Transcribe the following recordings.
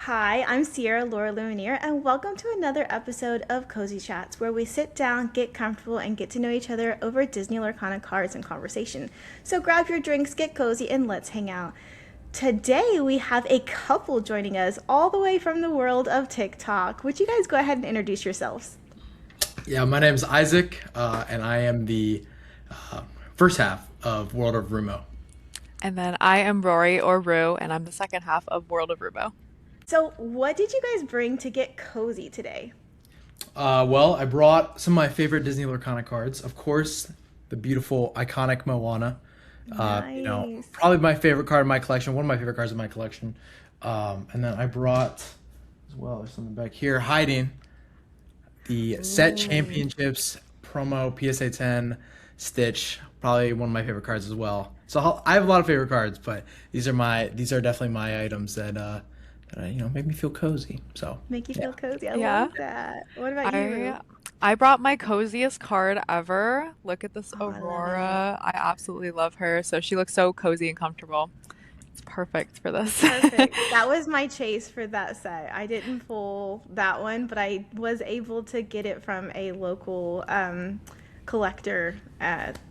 Hi, I'm Sierra LoreIllumineer, and welcome to another episode of Cozy Chats, where we sit down, get comfortable, and get to know each other over Disney Lorcana cards and conversation. So grab your drinks, get cozy, and let's hang out. Today we have a couple joining us all the way from the world of TikTok. Would you guys go ahead and introduce yourselves? Yeah, my name's Isaac, and I am the uh, first half of World of Rumo. And then I am Rory or Rue, and I'm the second half of World of Rumo. So, what did you guys bring to get cozy today? Well, I brought some of my favorite Disney Lorcana cards. Of course, the beautiful, iconic Moana. Nice. Probably my favorite card in my collection. One of my favorite cards in my collection. And then I brought, as well, there's something back here, hiding the Set Ooh. Championships promo PSA 10 Stitch. Probably one of my favorite cards as well. So I have a lot of favorite cards, but these are definitely my items that make me feel cozy. So Make you yeah. feel cozy. I Yeah, love that. What about you, Rue? I I brought my coziest card ever. Look at this Oh, I love it. Aurora. I absolutely love her. So she looks so cozy and comfortable. It's perfect for this. Perfect. That was my chase for that set. I didn't pull that one, but I was able to get it from a local collector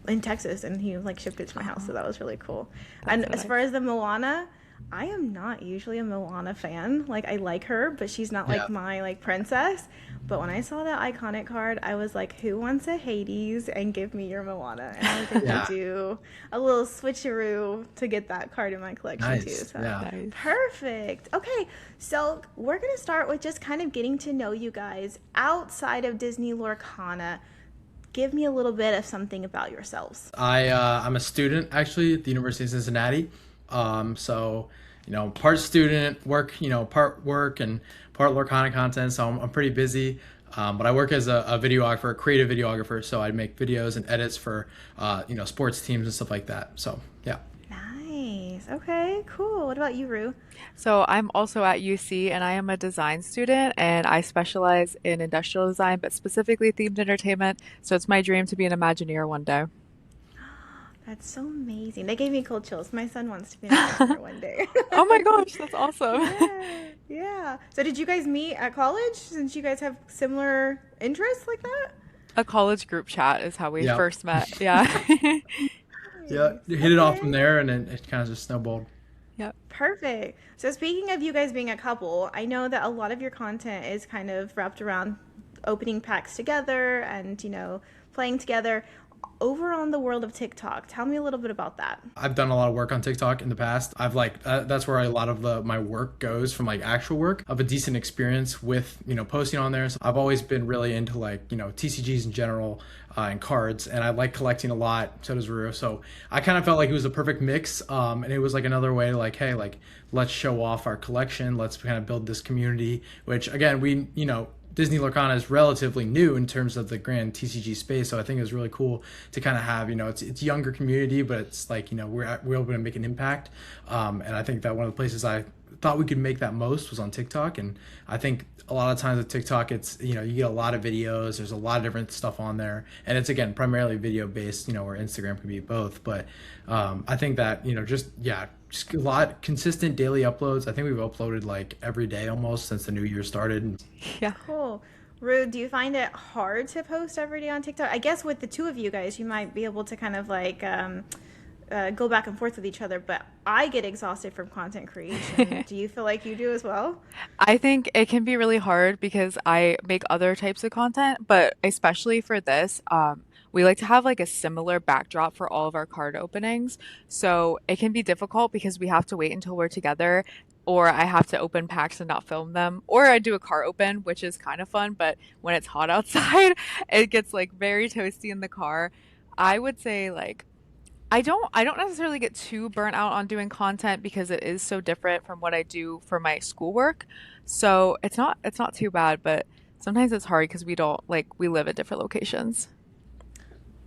in Texas, and he like shipped it to my house, so Oh, that was really cool. that's And so as far nice. as the Moana, I am not usually a Moana fan. Like I like her, but she's not Yeah. like my like princess. But when I saw that iconic card, I was like, "Who wants a Hades and give me your Moana?" And I was able to Yeah. do a little switcheroo to get that card in my collection too. Nice. So Yeah. Nice. perfect. Okay, so we're gonna start with just kind of getting to know you guys outside of Disney Lorcana. Give me a little bit of something about yourselves. I'm a student actually at the University of Cincinnati. So part student work, part work and part Lorcana content. So I'm pretty busy. But I work as a videographer, a creative videographer. So I make videos and edits for sports teams and stuff like that. So yeah. Nice. Okay, cool. What about you, Rue? So I'm also at UC and I am a design student and I specialize in industrial design, but specifically themed entertainment. So it's my dream to be an Imagineer one day. That's so amazing. They gave me cold chills. My son wants to be an Imagineer one day. Oh my gosh, that's awesome. Yeah, yeah. So did you guys meet at college since you guys have similar interests like that? A college group chat is how we Yeah. first met. Yeah. Yeah. Nice. You hit it off from Okay. there, and then it kind of just snowballed. Yep. Perfect. So speaking of you guys being a couple, I know that a lot of your content is kind of wrapped around opening packs together and, playing together. Over on the world of TikTok, tell me a little bit about that. I've done a lot of work on TikTok in the past. I've that's where a lot of my work goes from like actual work. I have a decent experience with posting on there. So I've always been really into like TCGs in general and cards, and I like collecting a lot. So does Ruru. So I kind of felt like it was a perfect mix, and it was like another way to like, hey, like let's show off our collection. Let's kind of build this community. Which again, Disney Lorcana is relatively new in terms of the grand TCG space, so I think it's really cool to kind of have it's younger community, but it's like we're able to make an impact, and I think that one of the places I thought we could make that most was on TikTok, and I think a lot of times with TikTok it's you get a lot of videos, there's a lot of different stuff on there, and it's again primarily video based, where Instagram can be both, but I think that just a lot consistent daily uploads. I think we've uploaded like every day almost since the new year started. Yeah. Cool. Rude, do you find it hard to post every day on TikTok? I guess with the two of you guys, you might be able to kind of like go back and forth with each other, but I get exhausted from content creation. Do you feel like you do as well? I think it can be really hard because I make other types of content, but especially for this, we like to have like a similar backdrop for all of our card openings. So it can be difficult because we have to wait until we're together, or I have to open packs and not film them, or I do a car open, which is kind of fun, but when it's hot outside, it gets like very toasty in the car. I would say like I don't necessarily get too burnt out on doing content because it is so different from what I do for my schoolwork. So it's not too bad, but sometimes it's hard because we don't like we live at different locations.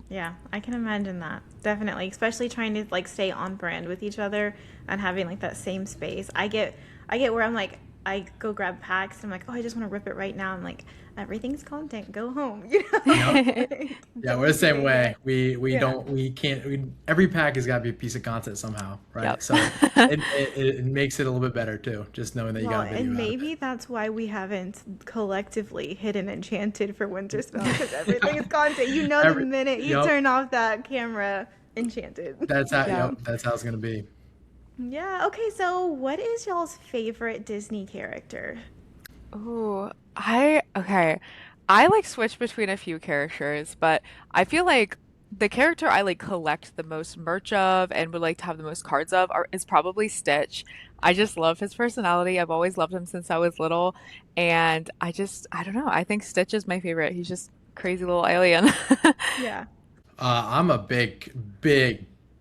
Yeah, I can imagine that. Definitely, especially trying to like stay on brand with each other and having like that same space. I get where I'm like I go grab packs and I'm like, oh, I just want to rip it right now. I'm like, everything's content. Go home. You know? Yep. Like, Yeah, we're the don't same do way. it. We Yeah. don't we can't every pack has got to be a piece of content somehow, right? Yep. So it makes it a little bit better too, just knowing that you Well, got a and video out of it. maybe that's why we haven't collectively hidden Enchanted for Winter Spell because everything is content. You know, the Every minute you Yep, turn off that camera, Enchanted. Yep. that's how it's gonna be. Yeah. Okay. So, what is y'all's favorite Disney character? Ooh, okay. I like switch between a few characters, but I feel like the character I like collect the most merch of and would like to have the most cards of is probably Stitch. I just love his personality. I've always loved him since I was little, and I don't know. I think Stitch is my favorite. He's just crazy little alien. Yeah. I'm a big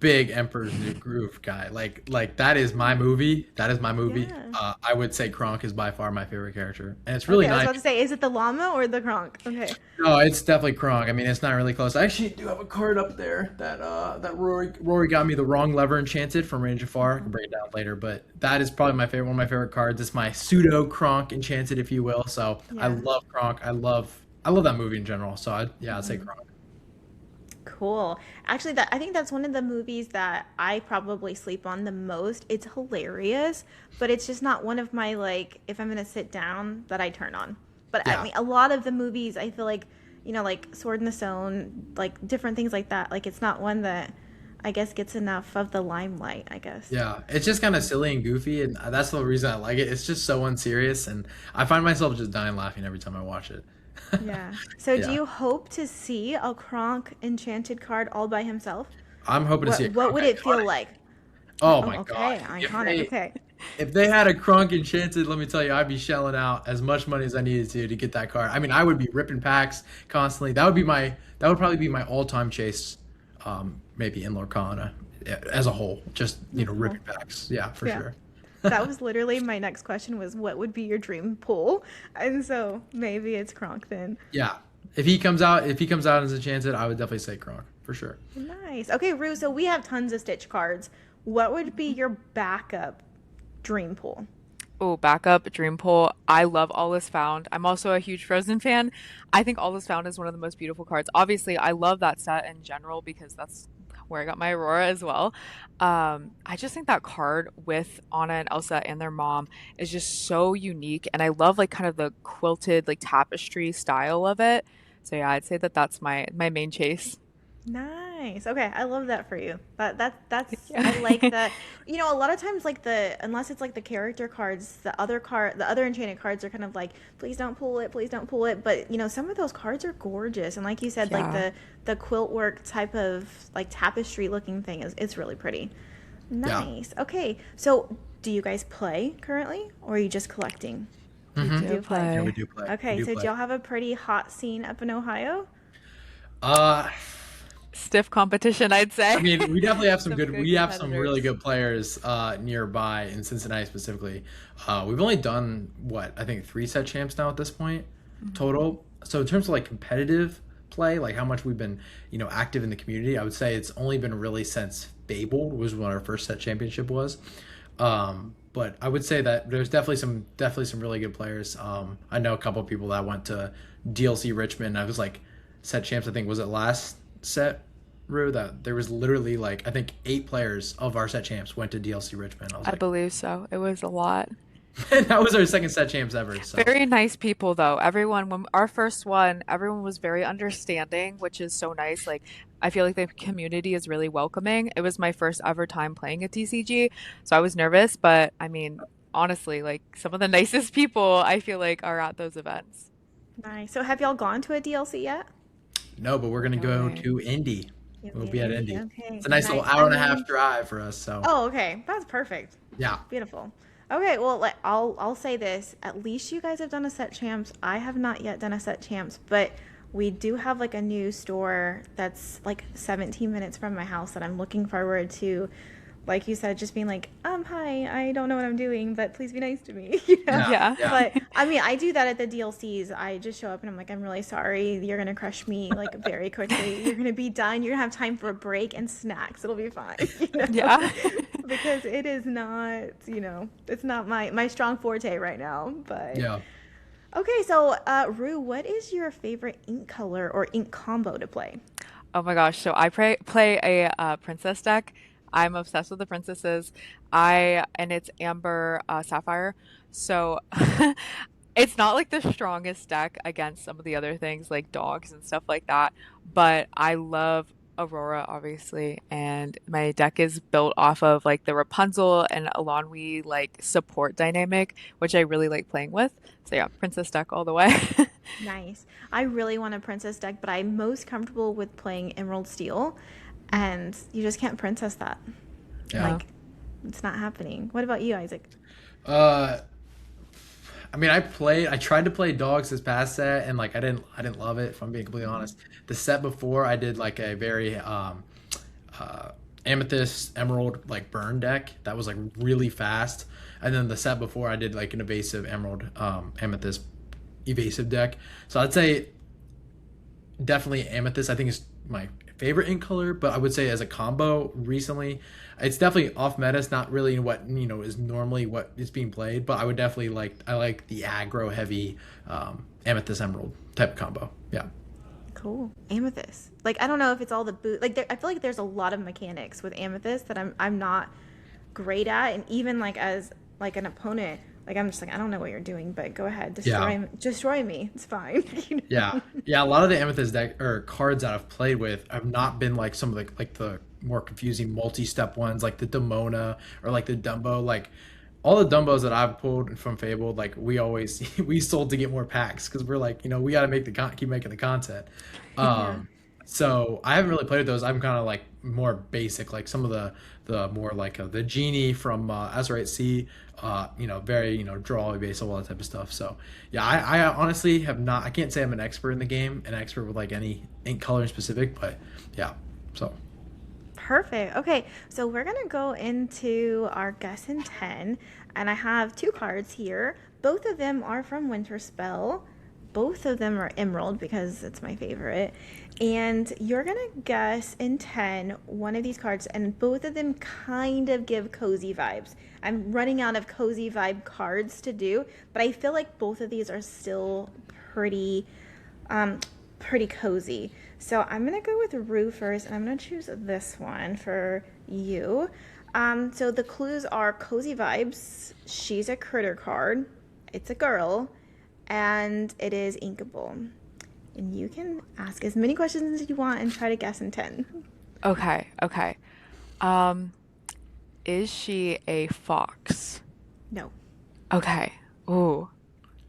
Emperor's New Groove guy. Like that is my movie. That is my movie. Yeah. I would say Kronk is by far my favorite character, and it's really Okay. I was nice. about to say, is it the llama or the Kronk? Okay. No, it's definitely Kronk. I mean, it's not really close. I actually do have a card up there that Rory got me the wrong lever enchanted from Range of Far. I can break it down later, but that is probably my favorite, one of my favorite cards. It's my pseudo Kronk enchanted, if you will. So I Yeah. love Kronk. I love that movie in general. So I'd say Kronk. Cool. Actually, that I think that's one of the movies that I probably sleep on the most. It's hilarious, but it's just not one of my like if I'm gonna sit down that I turn on. But I Yeah. mean, a lot of the movies I feel like like Sword in the Stone, like different things like that. Like it's not one that I guess gets enough of the limelight. I guess. Yeah, it's just kind of silly and goofy, and that's the reason I like it. It's just so unserious, and I find myself just dying laughing every time I watch it. Yeah. So, do Yeah, you hope to see a Kronk enchanted card all by himself? I'm hoping to see a What Kronk would it feel iconic. like? Oh Oh, my okay, gosh! iconic. Okay. If they had a Kronk enchanted, let me tell you, I'd be shelling out as much money as I needed to get that card. I mean, I would be ripping packs constantly. That would probably be my all-time chase, maybe in Lorcana as a whole. Just Cool. ripping packs. Yeah, for Yeah. sure. That was literally my next question was what would be your dream pull? And so maybe it's Kronk then. Yeah, if he comes out as enchanted, I would definitely say Kronk for sure. Nice. Okay, Rue, so we have tons of Stitch cards. What would be your backup dream pull? Oh, backup dream pool. I love All Is Found. I'm also a huge Frozen fan. I think All Is Found is one of the most beautiful cards. Obviously, I love that set in general because that's where I got my Aurora as well. I just think that card with Anna and Elsa and their mom is just so unique, and I love like kind of the quilted like tapestry style of it. So yeah, I'd say that that's my main chase. Nice. Okay, I love that for you. That's I like Yeah. that. A lot of times like the unless it's like the character cards, the other enchanted cards are kind of like, please don't pull it, please don't pull it. But some of those cards are gorgeous. And like you said, like Yeah. the quilt work type of like tapestry looking thing is it's really pretty. Yeah. Nice. Okay. So do you guys play currently or are you just collecting? We You do do play. Yeah, we play. do play. We Okay, do so do play. y'all have a pretty hot scene up in Ohio? Uh, Stiff competition, I'd I say. mean, we definitely have some Some good. good We have some really competitors. good players nearby in Cincinnati specifically. We've only done what I think three set champs now at this point total. So in terms of like competitive play, like how much we've been active in the community, I would say it's only been really since Fabled was when our first set championship was. But I would say that there's definitely some really good players. I know a couple of people that went to DLC Richmond. I was like set champs. I think was it last set, Rue, that there was literally like I think 8 players of our set champs went to DLC Richmond. I was I like, believe so. It was a lot. man, that was our second set champs ever. So Very nice people though. Everyone, when our first one, everyone was very understanding, which is so nice. Like I feel like the community is really welcoming. It was my first ever time playing a TCG, so I was nervous, but I mean, honestly, like some of the nicest people I feel like are at those events. Nice. So have y'all gone to a DLC yet? no, but we're We're gonna go going. to Indy. You'll We'll be at be at Indy. Indy. Okay. It's a nice little Nice. hour and a half drive for us. So Oh, okay. That's perfect. yeah, Beautiful. Okay, well, like I'll say this. At least you guys have done a set champs. I have not yet done a set champs, but we do have like a new store that's like 17 minutes from my house that I'm looking forward to like you said, just being like, hi, I don't know what I'm doing, but please be nice to me, you know? Yeah, Yeah. yeah, But I mean, I do that at the DLCs. I just show up and I'm like, I'm really sorry. You're going to crush me like very quickly. You're going to be done. You're going to have time for a break and snacks. It'll be fine, you know? Yeah. Because it is not, it's not my strong forte right now. But yeah. okay, so Rue, what is your favorite ink color or ink combo to play? Oh my gosh. So I play a princess deck. I'm obsessed with the princesses. And it's Amber Sapphire. So it's not like the strongest deck against some of the other things like dogs and stuff like that, but I love Aurora obviously, and my deck is built off of like the Rapunzel and Elanwi like support dynamic, which I really like playing with. So yeah, princess deck all the way. Nice. I really want a princess deck, but I'm most comfortable with playing Emerald Steel, and you just can't princess that. Yeah. Yeah. Like, it's not happening. What about you, Isaac? Uh, I mean, I tried to play dogs this past set, and like I didn't love it. If I'm being completely honest, the set before I did like a very uh, amethyst emerald like burn deck that was like really fast, and then the set before I did like an evasive emerald amethyst evasive deck. So I'd say definitely amethyst. I think is my favorite ink color, but I would say as a combo recently, it's definitely off meta. It's not really what is normally what is being played, but I would definitely I like the aggro heavy amethyst emerald type of combo. Yeah. Cool. Amethyst. Like, I don't know if it's all the boot. Like, I feel like there's a lot of mechanics with Amethyst that I'm not great at, and even like as like an opponent, like I'm just like I don't know what you're doing, but go ahead, Yeah. destroy me. It's fine. Yeah, yeah. A lot of the amethyst deck or cards that I've played with have not been like some of the more confusing multi-step ones, like the Demona or like the Dumbo. Like all the Dumbos that I've pulled from Fable, like we always we sold to get more packs because we're like we got to make keep making the content. Yeah. So I haven't really played with those. I'm kind of like more basic, like some of the more like the genie from Azurite Sea, very draw base, all that type of stuff. So yeah, I honestly have not. I can't say I'm an expert in the game, an expert with like any ink color in specific, but yeah. So Perfect. Okay, so we're gonna go into our guess in 10, and I have two cards here. Both of them are from Winter Spell. Both of them are Emerald because it's my favorite. And you're gonna guess in 10 one of these cards, and both of them kind of give cozy vibes. I'm running out of cozy vibe cards to do, but I feel like both of these are still pretty um, pretty cozy. So I'm gonna go with Rue first, and I'm gonna choose this one for you. So the clues are cozy vibes. She's a critter card. It's a girl, and it is inkable. And you can ask as many questions as you want and try to guess in 10. Okay, okay. Um, is she a fox? No. Okay. Ooh,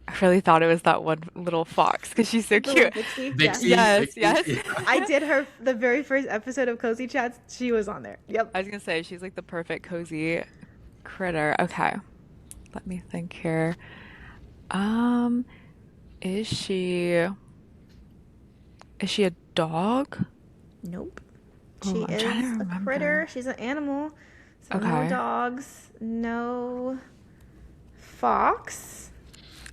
I really thought it was that one little fox because she's so Little cute. Vixie? Yes. Vixie, Yes, Vixie, yes. yeah. I did her the very first episode of Cozy Chats. She was on there. Yep. I was gonna say she's like the perfect cozy critter. Okay, let me think here. Um, is she is she a dog? Nope. She Oh, I'm trying to is a critter. remember. She's an animal. So no Okay. dogs, no fox.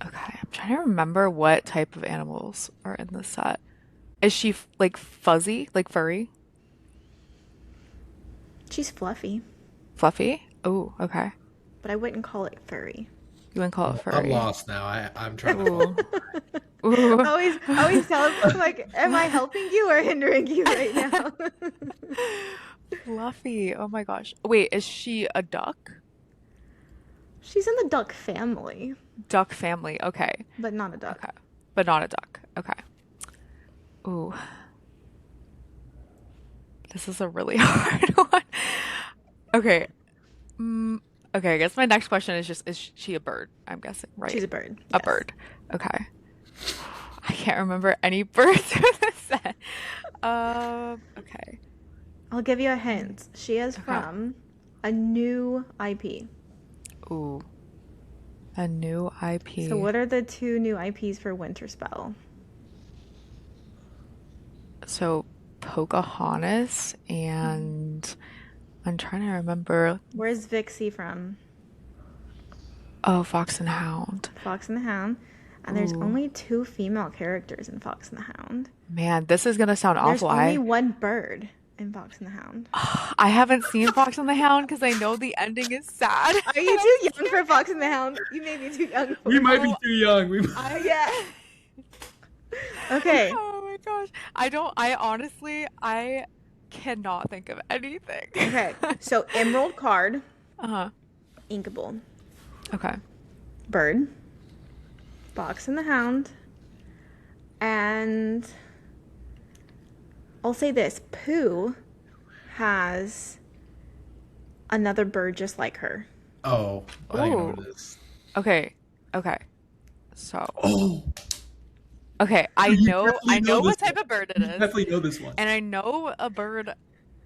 Okay, I'm trying to remember what type of animals are in the set. Is she like fuzzy, like furry, She's fluffy, fluffy? Oh, okay. but I wouldn't call it furry. You wouldn't call it I'm furry. lost now. I'm trying to Ooh, follow. ooh. I always tell them, like, am I helping you or hindering you right now? Fluffy. Oh my gosh. Wait, is she a duck? She's in the duck family, Duck family. Okay. but not a duck. Okay. But not a duck. Okay. Ooh, this is a really hard one. Okay. Mm, okay, I guess my next question is just, is she a bird? I'm guessing, She's right? a bird. A Yes. bird. Okay. I can't remember any birds in the set. Okay. I'll give you a hint. She is Okay. from a new IP. Ooh, a new So IP. what are the two new IPs for Winter Spell? So Pocahontas and I'm trying to remember. Where's Vixie from? Oh, Fox and Hound. Fox and the Hound. And there's Ooh. only 2 female characters in Fox and the Hound. Man, this is gonna sound There's awful. only 1 bird in Fox and the Hound. I haven't seen Fox and the Hound because I know the ending is sad. Are you too young for Fox and the Hound? You may be too young for We might be Oh, too young. Yeah. Okay. Oh my gosh. I honestly, I cannot think of anything. Okay. So Emerald card, Uh-huh. Inkable, Okay. bird, Fox and the Hound, and I'll say this: Pooh has another bird just like her. Oh, I know what Ooh. it is. Okay. Okay. So, Oh, okay, I you know definitely know what this type one. of bird it You is. definitely know this one. And I know a bird.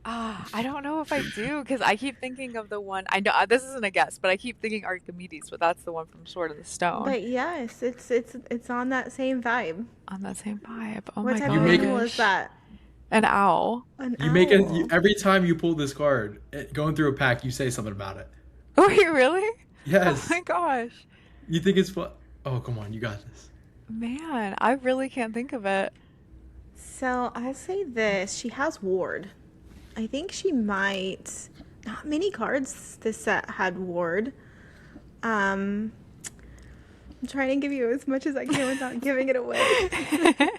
I don't know if I do because I keep thinking of the one. I know this isn't a guess, but I keep thinking Archimedes, but that's the one from Sword of the Stone. But yes, it's on that same vibe. On that same vibe. Oh What my type You of make- animal is gosh. that? An owl. An You make it owl. every time you pull this card, going through a pack. You say something about it. Wait, really? Yes. Oh my gosh. You think it's fun? Oh, come on, you got this. Man, I really can't think of it. So I'll say this: she has ward. I think she might. Not many cards this set had ward. I'm trying to give you as much as I can without giving it away. Can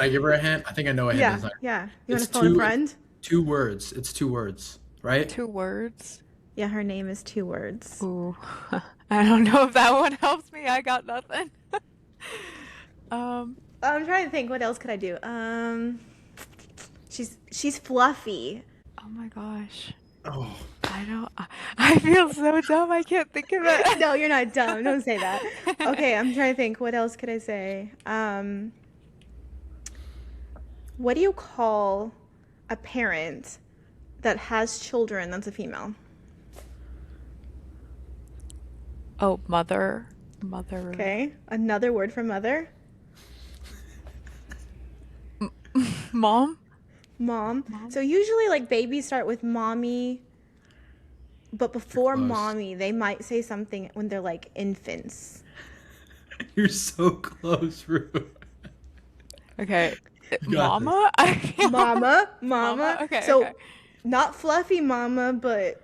I give her a hint? I think I know a hint. Yeah, Design. yeah. You want It's to phone a two- friend? 2 words. It's 2 words, right? 2 words. Yeah, her name is 2 words. Ooh. I don't know if that one helps me. I got nothing. Um, I'm trying to think. What else could I do? She's fluffy. oh my gosh. Oh, I don't. I feel so dumb. I can't think of it. No, you're not dumb. Don't say that. Okay, I'm trying to think. What else could I say? What do you call a parent that has children that's a female? Oh, mother. Mother. Okay, another word for mother. Mom? Mom. So usually, like, babies start with mommy, but before close. mommy, they might say something when they're like infants. you're so close, Rue. Okay. You got Mama? I can't- Mama. Mama? Okay, So, okay. not fluffy mama, but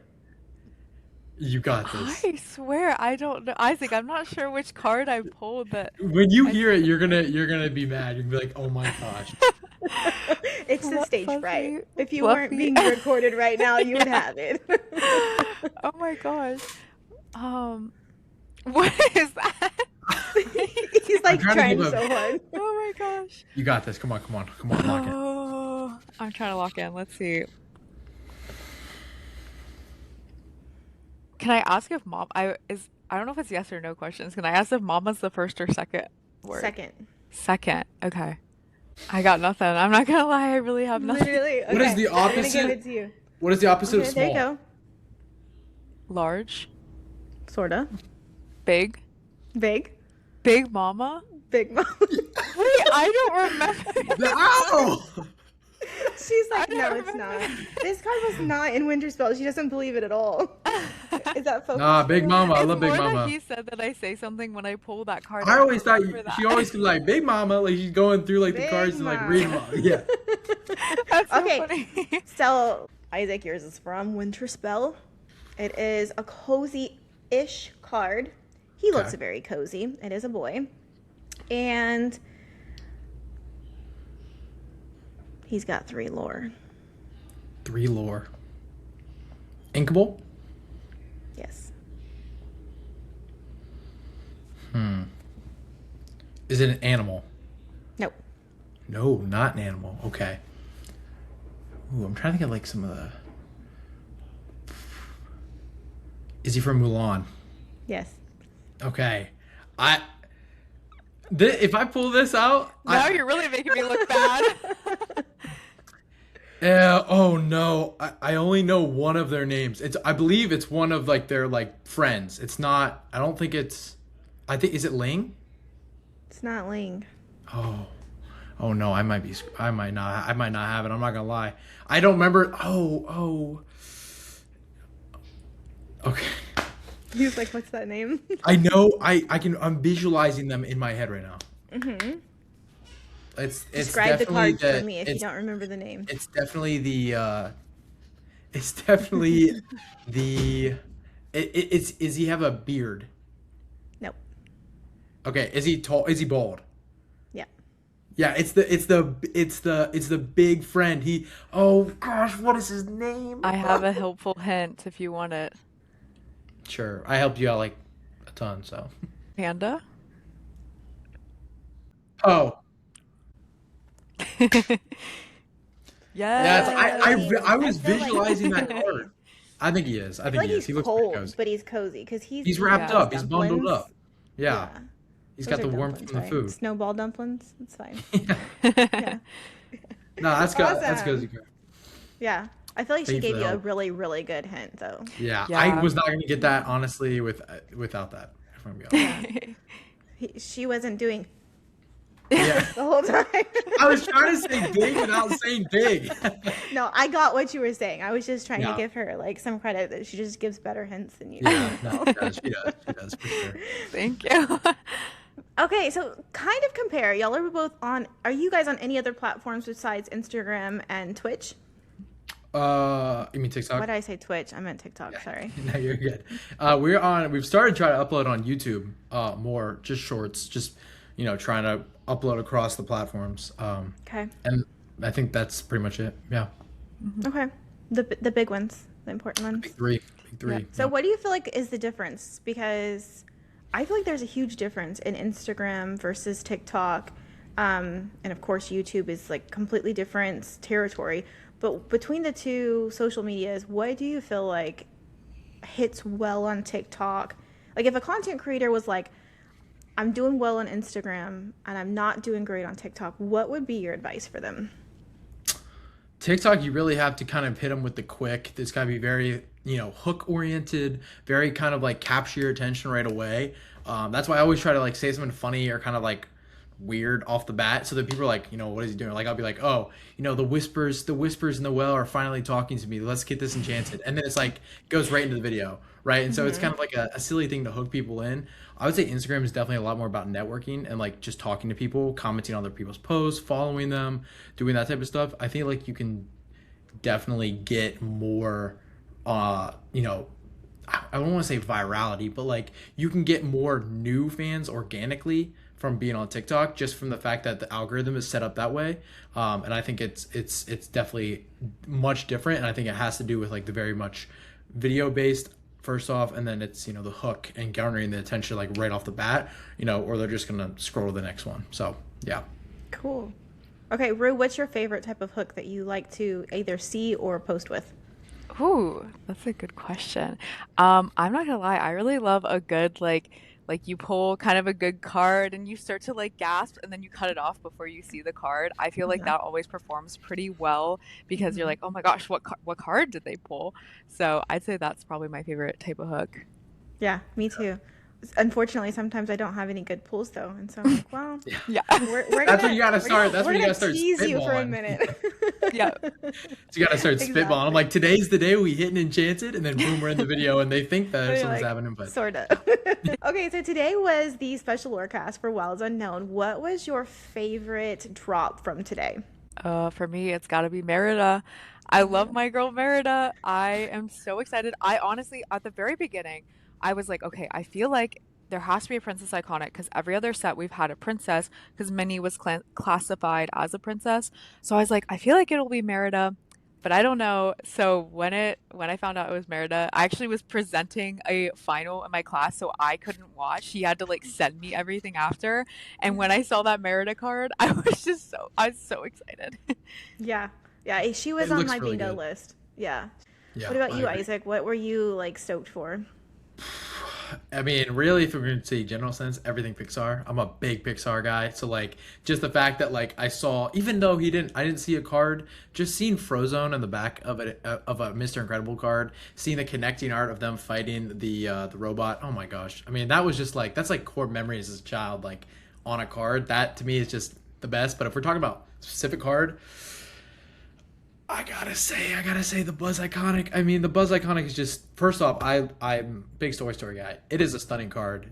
You got this. I swear I don't know. Isaac, I'm not sure which card I pulled that. When you hear it, you're gonna be mad. You're gonna be like, "Oh my gosh!" it's the stage Fluffy, fright. If you weren't fluffy. being recorded right now, you would have it. Oh my gosh. What is that? He's like trying to trying give a- so hard. Oh my gosh. You got this. Come on, come on, come on, lock it. Oh, I'm trying to lock in. Let's see. Can I ask if I don't know if it's yes or no questions. Can I ask if mama's the first or second word? Second. Second. Okay. I got nothing. I'm not gonna lie, I really have nothing. Literally. What is the I'm gonna give opposite? it to you. What is the opposite Okay, of there small? you go. Large, Sorta. big, Big. big mama. Big mom. Wait, I don't remember. Ow! She's like, I no, don't it's not. remember. This card was not in Winter Spell. She doesn't believe it at all. Is that focus? Nah, Big Mama. I It's love Big more Mama. that he said that I say something when I pull that card. I always thought remember that. she always could like Big Mama, like she's going through like the Big cards and like Mama. reading them. Yeah. That's so Okay. funny. So, Isaac, yours is from Winter Spell. It is a cozy-ish card. He looks Okay. very cozy. It is a boy. And he's got 3 lore. 3 lore. Inkable. Yes. Is it an animal? Nope. No, not an animal. Okay. Ooh, I'm trying to get like some of the. Is he from Mulan? Yes. Okay. If I pull this out, Now you're really making me look bad. oh no, I only know one of their names. I believe it's one of like their like friends. It's not. I don't think it's. I think is it Ling? It's not Ling. Oh no, I might not have it. I'm not gonna lie. I don't remember. Okay. He was like, "What's that name?" I know. I'm visualizing them in my head right now. Mm-hmm. It's Describe the definitely cards for the me if you don't remember the name. it's definitely the it's definitely the it's is he have a beard? Nope. Okay, is he tall? Is he bald? Yeah. Yeah, it's the big friend. Oh gosh, what is his name? I have a helpful hint if you want it. Sure, I helped you out like a ton, so. Panda? Oh, yes, I mean, I I was feel like visualizing that card. I think he is. I I feel think like he is. he's He looks pretty cold, cozy. but he's cozy because He's he wrapped has up. He's bundled dumplings. up. Yeah, Yeah, he's those got are the warmth dumplings, from the right? food. Snowball dumplings. It's fine. Yeah. No, that's cozy. Awesome. Yeah. I feel like she Thank you for gave the you a help. really, really good hint, though. Yeah, I Yeah. was not gonna get that honestly without that. If I'm gonna be honest. Yeah. She wasn't doing Yeah, the whole time. I was trying to say big without saying big. No, I got what you were saying. I was just trying to Yeah, give her like some credit that she just gives better hints than you do. yeah, no, So. she does. She does for sure. Thank you. Okay, so kind of compare. Y'all are both on. Are you guys on any other platforms besides Instagram and Twitch? You mean Why TikTok? did I say Twitch? I meant TikTok. Yeah, Sorry. no, you're good. We've started trying to upload on YouTube, more just shorts, just trying to upload across the platforms. Okay. And I think that's pretty much it. Yeah, Okay. The big ones, the important ones. big Yeah. three. So Yeah. what do you feel like is the difference? Because I feel like there's a huge difference in Instagram versus TikTok. And of course, YouTube is like completely different territory. But between the two social medias, what do you feel like hits well on TikTok? Like if a content creator was like, I'm doing well on Instagram and I'm not doing great on TikTok, what would be your advice for them? TikTok, you really have to kind of hit them with the quick. It's got to be very, hook oriented, very kind of like capture your attention right away. That's why I always try to like say something funny or kind of like weird off the bat so that people are like, what is he doing? Like I'll be like, oh, the whispers in the well are finally talking to me. Let's get this enchanted. And then it's like goes right into the video, right? And so it's kind of like a silly thing to hook people in. I would say Instagram is definitely a lot more about networking and like just talking to people, commenting on other people's posts, following them, doing that type of stuff. I think like you can definitely get more I don't want to say virality, but like you can get more new fans organically from being on TikTok just from the fact that the algorithm is set up that way. And I think it's definitely much different, and I think it has to do with like the very much video based first off, and then it's the hook and garnering the attention like right off the bat, or they're just gonna scroll to the next one. So yeah. Cool. Okay, Rue, what's your favorite type of hook that you like to either see or post with? Ooh, that's a good question. I'm not gonna lie, I really love a good like you pull kind of a good card and you start to like gasp and then you cut it off before you see the card. I feel like Yeah. that always performs pretty well because you're Hmm. like, oh my gosh, what card did they pull? So I'd say that's probably my favorite type of hook. Yeah, me too. Unfortunately, sometimes I don't have any good pulls though, and so I'm like, well, Yeah. we're That's when gonna you gotta we're start. gonna That's we're when you gonna gotta start tease you for a spitballing. minute. Yeah. So you gotta start spitballing. I'm Exactly. like, today's the day we hit an enchanted, and then boom, we're in the video, and they think that And you're something's like, happening, but sorta. Okay, so today was the special Lorecast for Wilds Unknown. What was your favorite drop from today? For me, it's got to be Merida. I love my girl Merida. I am so excited. I honestly, at the very beginning, I was like, okay, I feel like there has to be a princess iconic because every other set we've had a princess because Minnie was classified as a princess. So I was like, I feel like it'll be Merida, but I don't know. So when I found out it was Merida, I actually was presenting a final in my class, so I couldn't watch. She had to like send me everything after. And when I saw that Merida card, I was so excited. Yeah, yeah, she was it on looks my really bingo good. list. Yeah. Yeah, What about I you, agree. Isaac? What were you like stoked for? I mean, really, if we're going to say general sense, everything Pixar. I'm a big Pixar guy, so like just the fact that like I saw, even though I didn't see a card, just seeing Frozone on the back of a Mr. Incredible card, seeing the connecting art of them fighting the robot. Oh my gosh! I mean, that was just like that's like core memories as a child, like on a card. That to me is just the best. But if we're talking about specific card, I gotta say the Buzz Iconic. I mean, the Buzz Iconic is just first off, I'm a big Toy Story guy. It is a stunning card.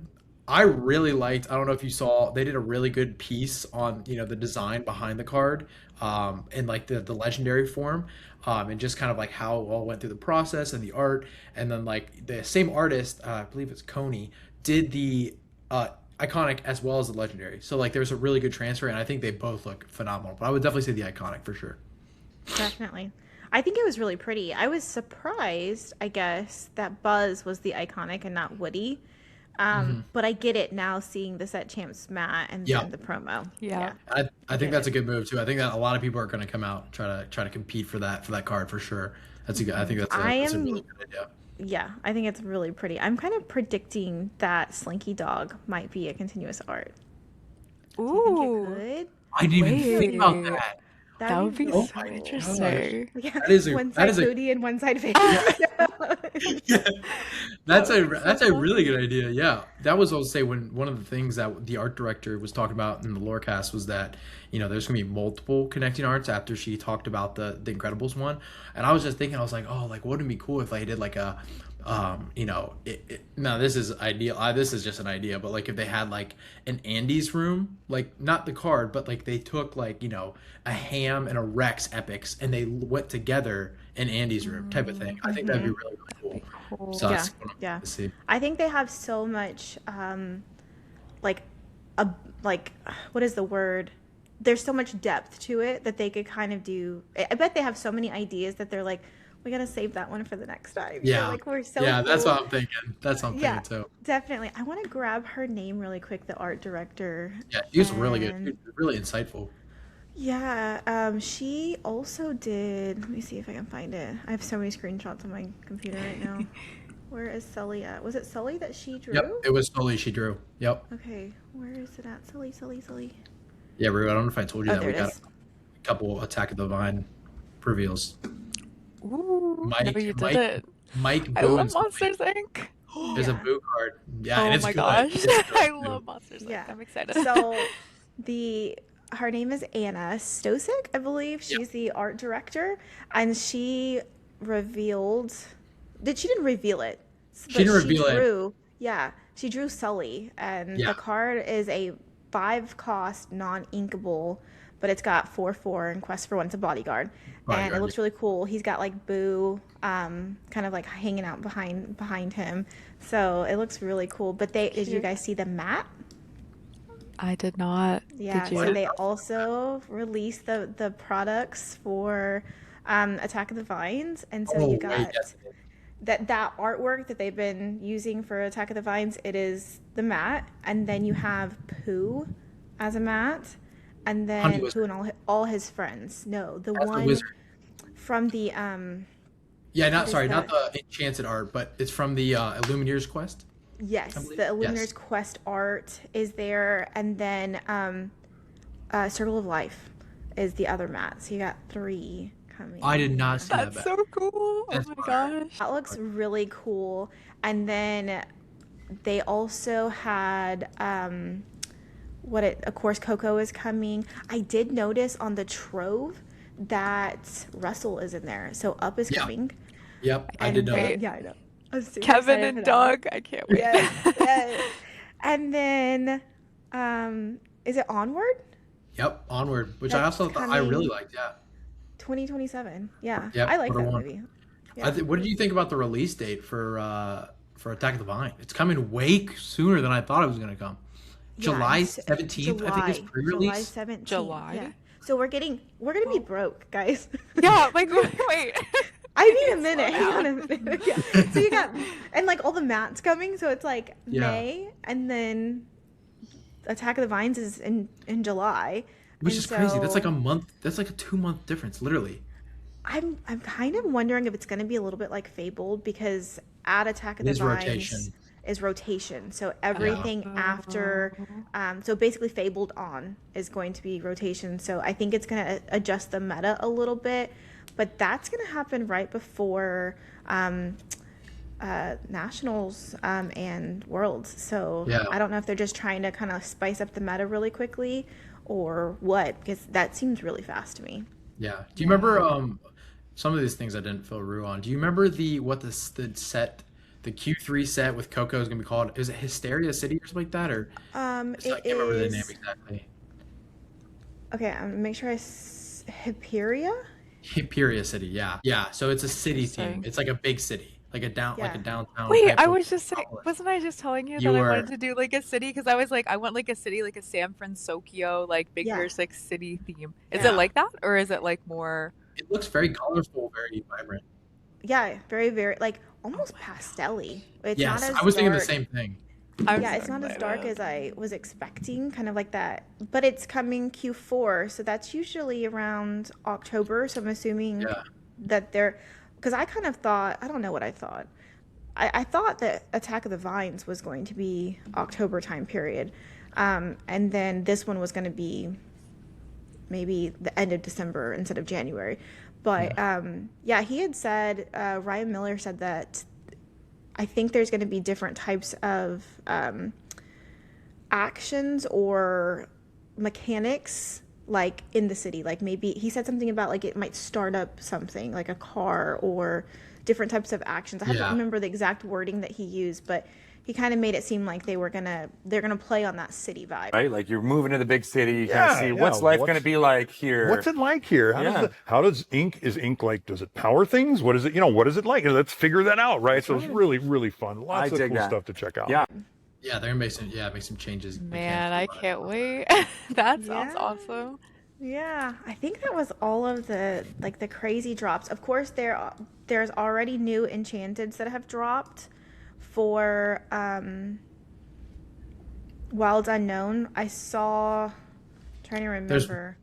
I really liked. I don't know if you saw. They did a really good piece on the design behind the card, and like the legendary form, and just kind of like how it all went through the process and the art, and then like the same artist, I believe it's Coney, did the iconic as well as the legendary. So like there's a really good transfer, and I think they both look phenomenal. But I would definitely say the iconic for sure. Definitely. I think it was really pretty. I was surprised, I guess, that Buzz was the iconic and not Woody. But I get it now seeing the set champs mat and Yeah. then the promo. Yeah. I think Get that's it. a good move too. I think that a lot of people are going to come out and try to compete for that card for sure. That's a good. I think I that's a really am, good idea. yeah, I think it's really pretty. I'm kind of predicting that Slinky Dog might be a continuous art. Do you think it Ooh. could? I didn't even think about Wait. that. That would That'd be be Oh really so my cool. gosh. interesting. Yeah, one That side is a Cody and one side Faith. yeah. That That's would a be so that's a really funny. good idea. Yeah, that was I'll say when one of the things that the art director was talking about in the Lorecast was that there's gonna be multiple connecting arts after she talked about the Incredibles one, and I was just thinking I was like, oh, like wouldn't it be cool if I did like a now this is ideal. This is just an idea, but like if they had like an Andy's room, like not the card, but like they took like a Ham and a Rex epics and they went together in Andy's room type of thing. I think that'd be Hmm. really really Be cool. So cool. Yeah, that's what I'm yeah. to see. I think they have so much, like, a like, what is the word? There's so much depth to it that they could kind of do. I bet they have so many ideas that they're like, we gotta save that one for the next time. Yeah, Like we're so yeah, that's full. what I'm thinking. That's what I'm Yeah, thinking too. definitely. I want to grab her name really quick, the art director, Yeah, he was really good, and really insightful. yeah, she also did. Let me see if I can find it. I have so many screenshots on my computer right now. Where is Sully at? Was it Sully that she Yep, drew? it was totally she drew. Yep. Okay, where is it at? Sully, Sully, Sully. Yeah, Rue, I don't know if I told you Oh, that there we it got is. a couple Attack of the Vine reveals. Ooh. No, Mike, you did Mike, it. Mike, I Boo, love and Sully. Monsters Inc. There's a Yeah, Boo card. Yeah, and Oh it's my good. gosh. It's good I too. love Monsters Inc. yeah. I'm excited. So the her name is Anna Stosic, I believe. Yep. She's the art director, and she revealed. Did she didn't reveal it, She but didn't she reveal it. drew. Yeah, she drew Sully, and Yeah, the card is a 5 cost non-inkable, but it's got 4/4 and quest for one. It's a bodyguard, and it bodyguard. looks really cool. He's got like Boo, kind of like hanging out behind him, so it looks really cool. But did you Cute. guys see the map? I did not. Yeah, Did What so you? is they that? also released the products for Attack of the Vines, and so you Oh wait, got yes. that artwork that they've been using for Attack of the Vines. It is the mat, and then you have Pooh as a mat, and Honey then Pooh Wizard. and all his friends. No, the That's the one wizard. from the Yeah, what not is sorry, not that? the enchanted art, but it's from the Illumineer's quest, I Yes, believe. the Yes. Illuminer's Quest art is there, and then Circle of Life is the other mat. So you got three coming I did in not here. see that That's back. so cool. Oh That's my fire. gosh. That looks really cool. And then they also had of course Coco is coming. I did notice on the trove that Russell is in there. So Up is Yeah. coming. Yep, I did And know that. then Wait, yeah, I know. I was super Kevin excited for and that one. Doug. I can't wait. Yes, yes. And then is it Onward? Yep, onward, which I That's also thought I really coming liked. Yeah. 2027. Yeah, I Yep, like quarter that one. movie. Yeah. What did you think about the release date for Attack of the Vine? It's coming way sooner than I thought it was gonna come. Yeah, July it's 17th, I think is July pre-release. 17th. Yeah. July? So we're gonna be Whoa. broke, guys. Yeah, like wait. I need a Slow minute. Hang on a down. minute. Yeah. So you got and like all the mats coming, so it's like Yeah, May and then Attack of the Vines is in July. which And is crazy. That's like a so month. That's like a 2 month difference, literally. I'm kind of wondering if it's going to be a little bit like Fabled because at Attack of It the is Vines rotation. is rotation. So Yeah. everything after, so basically Fabled on is going to be rotation. So I think it's going to adjust the meta a little bit, but that's going to happen right before Nationals and Worlds. So Yeah. I don't know if they're just trying to kind of spice up the meta really quickly or what, because that seems really fast to me. Yeah. Do you remember some of these things I didn't feel Rue on. Do you remember the set, the Q3 set with Coco is gonna be called? Is it Hysteria City or something like that? Or I It can't remember the name is exactly. okay. Make sure Hyperia. Hyperia City, yeah, yeah. So it's a city theme. Interesting. It's like a big city, like a Yeah. downtown Wait, type I of was just saying, metropolis. wasn't I just telling you You that I wanted were, to do like a city? Because I was like, I want like a city, like a San Francisco, like Big Yeah. Bear 6 city theme. Is it yeah. like that, or is it like more? It looks very colorful, very vibrant. Yeah. Very, very like almost pastel-y. It's not Yes, as I was thinking the dark. same thing. I'm Yeah, so it's not as dark excited. as I was expecting, kind of like that. But it's coming Q4, so that's usually around October. So I'm assuming Yeah, that they're, because I kind of thought, I don't know what I thought. I thought that Attack of the Vines was going to be October time period. And then this one was going to be maybe the end of December instead of January. yeah, But yeah, he had said, Ryan Miller said that I think there's going to be different types of actions or mechanics like in the city. Like maybe he said something about like it might start up something like a car or different types of actions. I have to yeah. remember the exact wording that he used, but he kind of made it seem like they're gonna play on that city vibe. Right? Like you're moving to the big city, you kind of Yeah, see yeah. what's life going to be like What's here. it like here? Yeah. How does ink is ink like? Does it power things? What is it? What is it like? Let's figure that out, right? So it's really, really fun. I Lots of dig cool that. stuff to check out. Yeah. Yeah, they're gonna make some changes Man, I mechanically on it. can't wait. That sounds Yeah. awesome. Yeah, I think that was all of the like the crazy drops. Of course, there's already new enchanteds that have dropped for Wilds Unknown. I saw, trying to There's remember.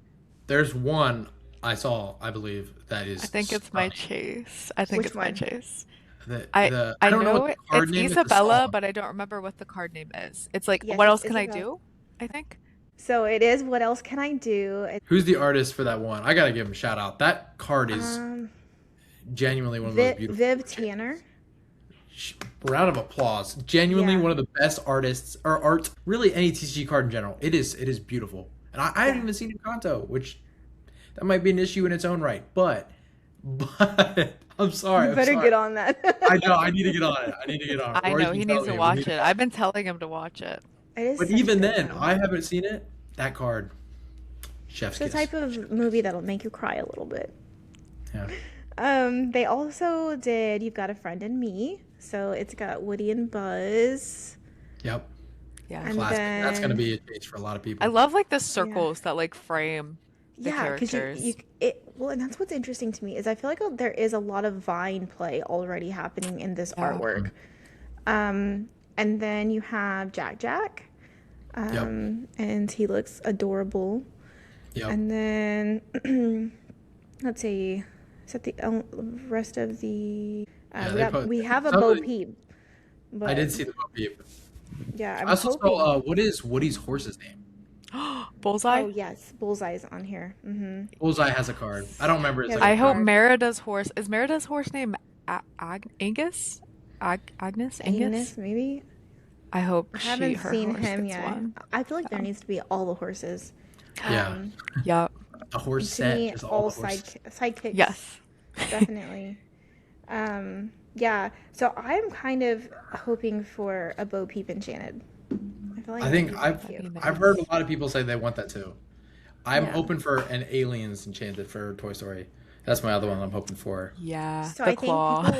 there's one I saw, I believe, that I is think it's my stunning. chase. I think Which it's my one? chase. The I the I I don't know what know the card it's name is. The Isabella, song. but I don't remember what the card name is. It's like, Yes, what it's else can I Isabel. do? I think. So it is. What else can I do? Who's the artist for that one? I gotta give him a shout out. That card is Um, genuinely one of the most beautiful. Viv Tanner. Round of applause. Genuinely Yeah, one of the best artists or art, really any TCG card in general. It is beautiful. And I haven't yeah. even seen Encanto, which that might be an issue in its own right. But I'm sorry. You I'm better sorry. get on that. I know. I need to get on it. I need to get on it. I Rory's know been he needs telling to me we need watch to it. watch I've it. been telling him to watch it. It is But such a even good then, one. I haven't seen it. That card, chef's It's the kiss. type of movie that'll make you cry a little bit. Yeah. They also did You've Got a Friend in Me. So it's got Woody and Buzz. Yep. Yeah. And Classic. That's gonna then, be a taste for a lot of I people. love like the yeah. circles that like frame the Yeah, because characters. well, and that's what's interesting to me is I feel like there is a lot of Vine play already happening in this Yeah. artwork. And then you have Jack Jack, Yep. and he looks adorable. Yep. And then let's see, is that the rest of the? Yeah. They put. We have a Some Bo of the, Peep, I but did see the movie. yeah, I I'm also hoping. saw. What is Woody's horse's name? Bullseye. Oh yes, Bullseye's on here. Bullseye has a card. I don't remember his He has like a I hope card. Merida's horse is Merida's horse name Angus? Agnes? Angus? Agnes, maybe. I hope I haven't her seen horse him gets yet. one. I feel like there needs to be all the horses. Yeah. Um, Yep. A horse to set me, is all all the horses. sidekicks, Yes. definitely. Yeah. So I'm kind of hoping for a Bo Peep Enchanted. I feel like I that think would be I've cute. That'd be I've heard a nice. lot of people say they want that too. I'm Yeah. hoping for an Aliens Enchanted for Toy Story. That's my other one I'm hoping for. Yeah. So The I think claw.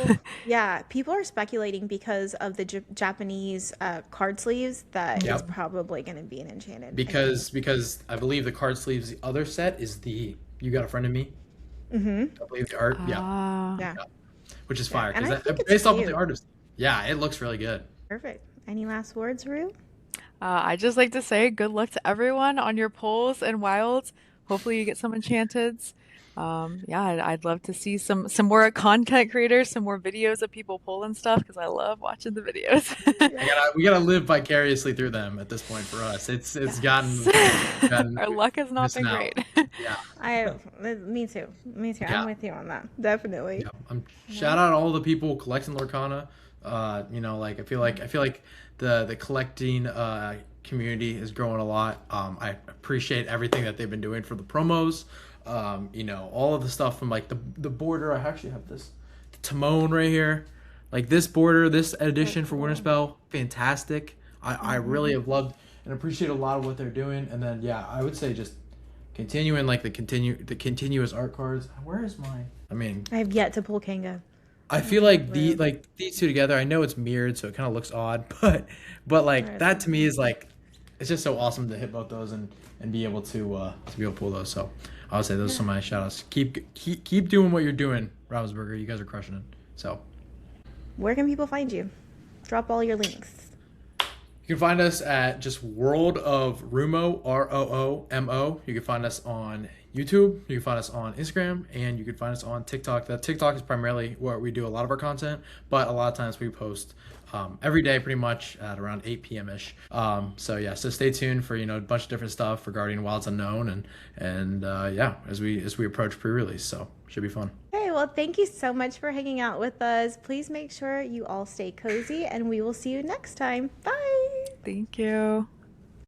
people are speculating because of the Japanese card sleeves that it's Yep. probably going to be an Enchanted. I think. Because I believe the card sleeves, the other set is the You Got a Friend in Me. I believe the art, yeah, Ah. Yeah. which is Yeah. fire And I because think it's based off of the cute. artist. Yeah, it looks really good. Perfect. Any last words, Rue? I just like to say good luck to everyone on your polls and wilds. Hopefully you get some enchanteds. Yeah, I'd love to see some more content creators, some more videos of people pulling stuff because I love watching the videos. We gotta live vicariously through them at this point for us. It's gotten Our luck has not missing been out. great. I, me too. Me too. Yeah. I'm with you on that. Definitely. Yeah, shout out all the people collecting Lorcana. Like I feel like the collecting community is growing a lot. I appreciate everything that they've been doing for the promos. You know, all of the stuff from like the border. I actually have this Timon right here. Like this border, this edition for Winterspell, fantastic. I really have loved and appreciate a lot of what they're doing. And then yeah, I would say just continuing like the continuous art cards. Where is mine? I mean, I have yet to pull Kanga. I feel like these two together. I know it's mirrored, so it kind of looks odd, but like that to me is like it's just so awesome to hit both those and be able to pull those. So I would say those are some of my shout outs. Keep doing what you're doing, Ravensburger. You guys are crushing it. So Where can people find you? Drop all your links. you can find us at just World of Roomo, ROOMO. You can find us on YouTube. You can find us on Instagram, and you can find us on TikTok. That TikTok is primarily where we do a lot of our content, but a lot of times we post every day pretty much at around 8 p.m. ish. So yeah, so stay tuned for, you know, a bunch of different stuff regarding Wilds Unknown and yeah, as we approach pre-release. So should be fun. Okay, well, thank you so much for hanging out with us. Please make sure you all stay cozy, and we will see you next time. Bye. Thank you.